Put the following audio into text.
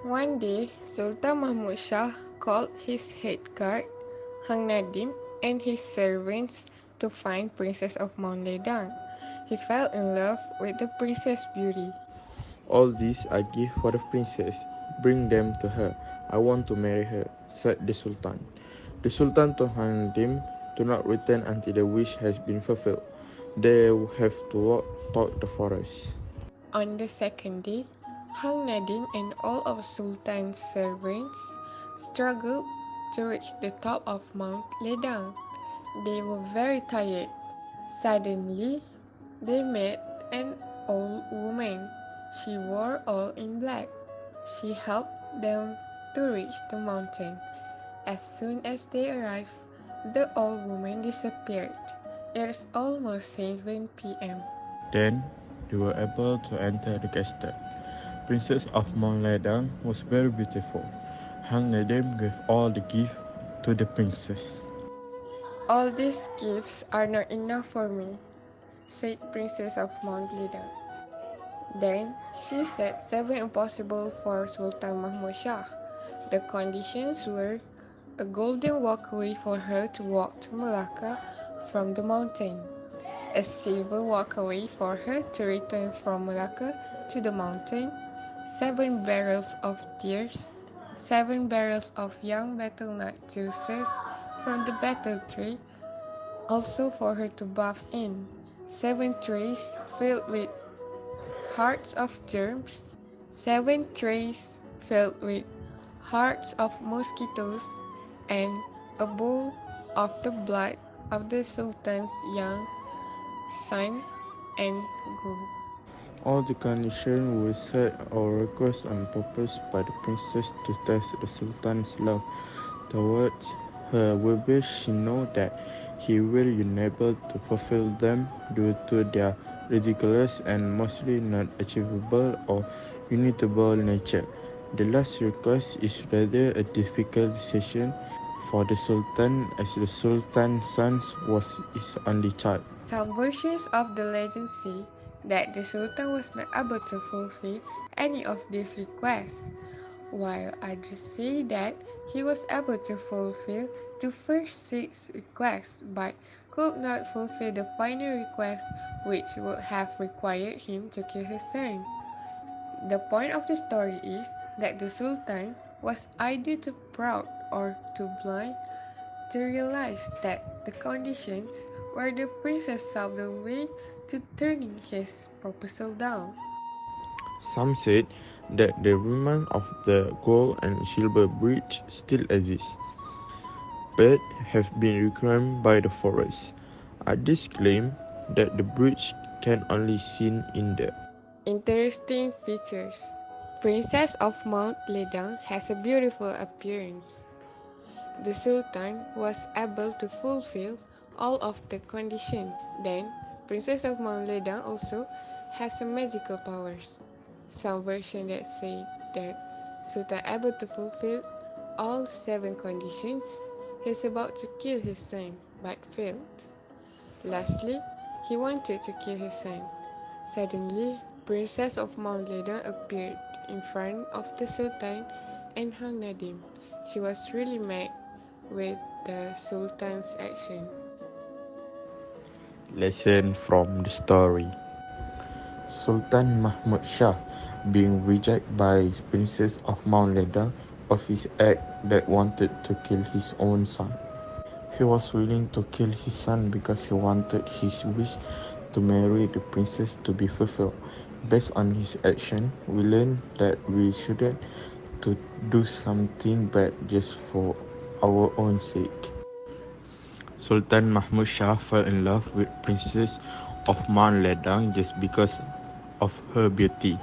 One day, Sultan Mahmud Shah called his head guard, Hang Nadim, and his servants to find Princess of Mount Ledang. He fell in love with the princess beauty. All these I give for the princess. Bring them to her. I want to marry her, said the Sultan. The Sultan told Hang Nadim to not return until the wish has been fulfilled. They have to walk toward the forest. On the second day, Hang Nadim and all of Sultan's servants struggled to reach the top of Mount Ledang. They were very tired. Suddenly, they met an old woman. She wore all in black. She helped them to reach the mountain. As soon as they arrived, the old woman disappeared. It is almost 7 p.m. Then they were able to enter the castle. Princess of Mount Ledang was very beautiful. Hang Nadim gave all the gifts to the princess. All these gifts are not enough for me, said Princess of Mount Ledang. Then she set 7 impossible for Sultan Mahmud Shah. The conditions were a golden walkway for her to walk to Malacca from the mountain, a silver walkway for her to return from Malacca to the mountain, 7 barrels of tears, 7 barrels of young betel-nut juices from the betel tree, also for her to bath in, 7 trays filled with hearts of germs, 7 trays filled with hearts of mosquitoes, and a bowl of the blood of the Sultan's young son and groom. All the conditions were set or requests on purpose by the princess to test the Sultan's love towards her, whereby she know that he will be unable to fulfill them due to their ridiculous and mostly not achievable or immutable nature. The last request is rather a difficult decision for the Sultan, as the Sultan's son was his only child. Some versions of the legend say that the Sultan was not able to fulfill any of these requests, while others say that he was able to fulfill the first 6 requests but could not fulfill the final request, which would have required him to kill his son. The point of the story is that the Sultan was either too proud or too blind to realize that the conditions were the princess saw the way to turning his proposal down. Some said that the remnant of the gold and silver bridge still exists, but have been reclaimed by the forest. Others claim that the bridge can only seen in the Interesting features. Princess of Mount Ledang has a beautiful appearance. The Sultan was able to fulfill all of the conditions. Then, Princess of Mount Ledang also has some magical powers. Some versions that say that Sultan able to fulfill all 7 conditions. He's about to kill his son, but failed. Lastly, he wanted to kill his son. Suddenly, Princess of Mount Ledang appeared in front of the Sultan and Hang Nadim. She was really mad with the Sultan's action. lesson from the story. Sultan Mahmud Shah, being rejected by Princess of Mount Ledang of his act that wanted to kill his own son. He was willing to kill his son because he wanted his wish to marry the princess to be fulfilled. Based on his action, we learn that we shouldn't to do something bad just for our own sake. Sultan Mahmud Shah fell in love with Princess of Mount Ledang just because of her beauty.